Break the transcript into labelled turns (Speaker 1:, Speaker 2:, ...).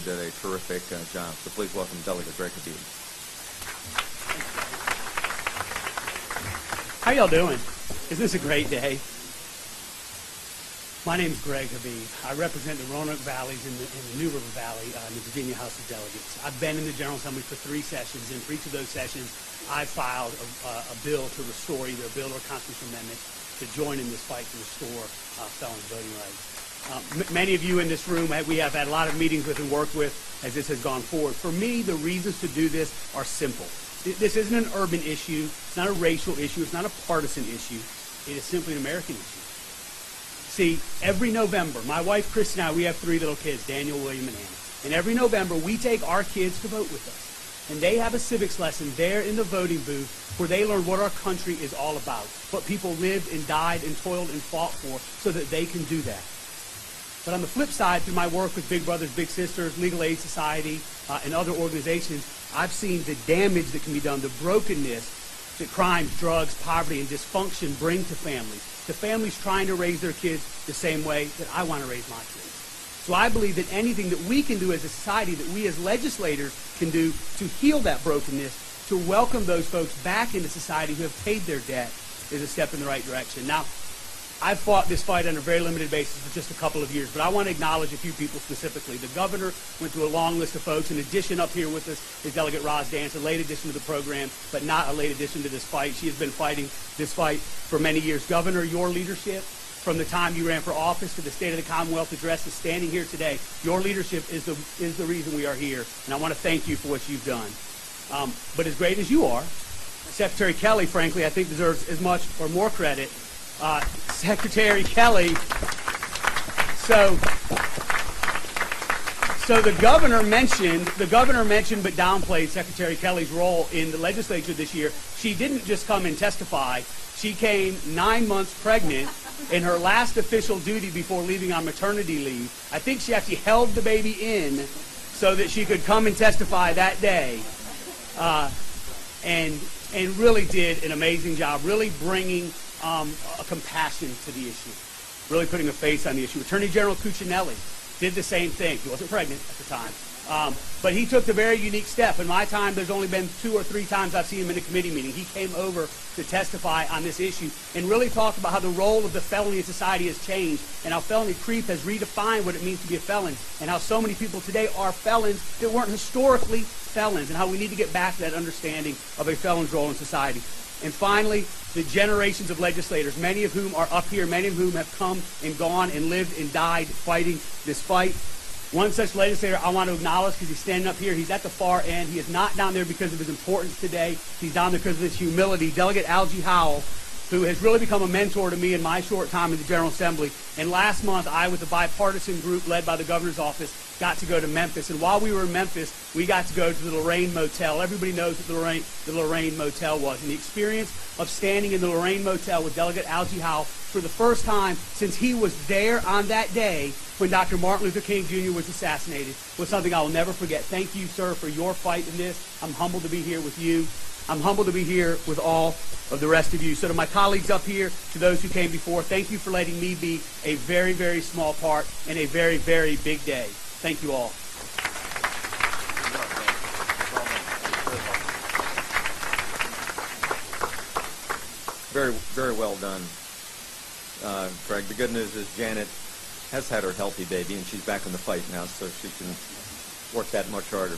Speaker 1: did a terrific job. So please welcome Delegate Greg Habeeb.
Speaker 2: How y'all doing? Isn't this a great day? My name is Greg Habeeb. I represent the Roanoke Valleys in the New River Valley in the Virginia House of Delegates. I've been in the General Assembly for 3 sessions, and for each of those sessions, I filed a bill to restore either a bill or a constitutional amendment to join in this fight to restore felons voting rights. Many of you in this room, we have had a lot of meetings with and worked with as this has gone forward. For me, the reasons to do this are simple. This isn't an urban issue. It's not a racial issue. It's not a partisan issue. It is simply an American issue. See, every November, my wife, Chris, and I, we have 3 little kids, Daniel, William, and Anna. And every November, we take our kids to vote with us. And they have a civics lesson there in the voting booth where they learn what our country is all about, what people lived and died and toiled and fought for so that they can do that. But on the flip side, through my work with Big Brothers Big Sisters, Legal Aid Society, and other organizations, I've seen the damage that can be done, the brokenness that crimes, drugs, poverty, and dysfunction bring to families trying to raise their kids the same way that I want to raise my kids. So I believe that anything that we can do as a society, that we as legislators can do to heal that brokenness, to welcome those folks back into society who have paid their debt, is a step in the right direction. Now, I've fought this fight on a very limited basis for just a couple of years, but I want to acknowledge a few people specifically. The governor went through a long list of folks. In addition, up here with us is Delegate Roz Dance, a late addition to the program, but not a late addition to this fight. She has been fighting this fight for many years. Governor, your leadership, from the time you ran for office to the State of the Commonwealth address to standing here today, your leadership is the reason we are here, and I want to thank you for what you've done. But as great as you are, Secretary Kelly, frankly, I think deserves as much or more credit. Secretary Kelly, so the governor mentioned but downplayed Secretary Kelly's role in the legislature this year. She didn't just come and testify. She came 9 months pregnant in her last official duty before leaving on maternity leave. I think she actually held the baby in so that she could come and testify that day, and really did an amazing job, really bringing a compassion to the issue, really putting a face on the issue. Attorney General Cuccinelli did the same thing. He wasn't pregnant at the time, but he took the very unique step. In my time, there's only been 2 or 3 times I've seen him in a committee meeting. He came over to testify on this issue and really talked about how the role of the felony in society has changed and how felony creep has redefined what it means to be a felon, and how so many people today are felons that weren't historically felons, and how we need to get back to that understanding of a felon's role in society. And finally, the generations of legislators, many of whom are up here, many of whom have come and gone and lived and died fighting this fight. One such legislator I want to acknowledge because he's standing up here. He's at the far end. He is not down there because of his importance today. He's down there because of his humility. Delegate Algie Howell, who has really become a mentor to me in my short time in the General Assembly. And last month, I, with a bipartisan group led by the governor's office, got to go to Memphis. And while we were in Memphis, we got to go to the Lorraine Motel. Everybody knows what the Lorraine Motel was. And the experience of standing in the Lorraine Motel with Delegate Algie Howell for the first time since he was there on that day when Dr. Martin Luther King Jr. was assassinated was something I will never forget. Thank you, sir, for your fight in this. I'm humbled to be here with you. I'm humbled to be here with all of the rest of you. So to my colleagues up here, to those who came before, thank you for letting me be a very, very small part in a very, very big day. Thank you all.
Speaker 1: Very, very well done, Greg. The good news is Janet has had her healthy baby, and she's back in the fight now, so she can work that much harder.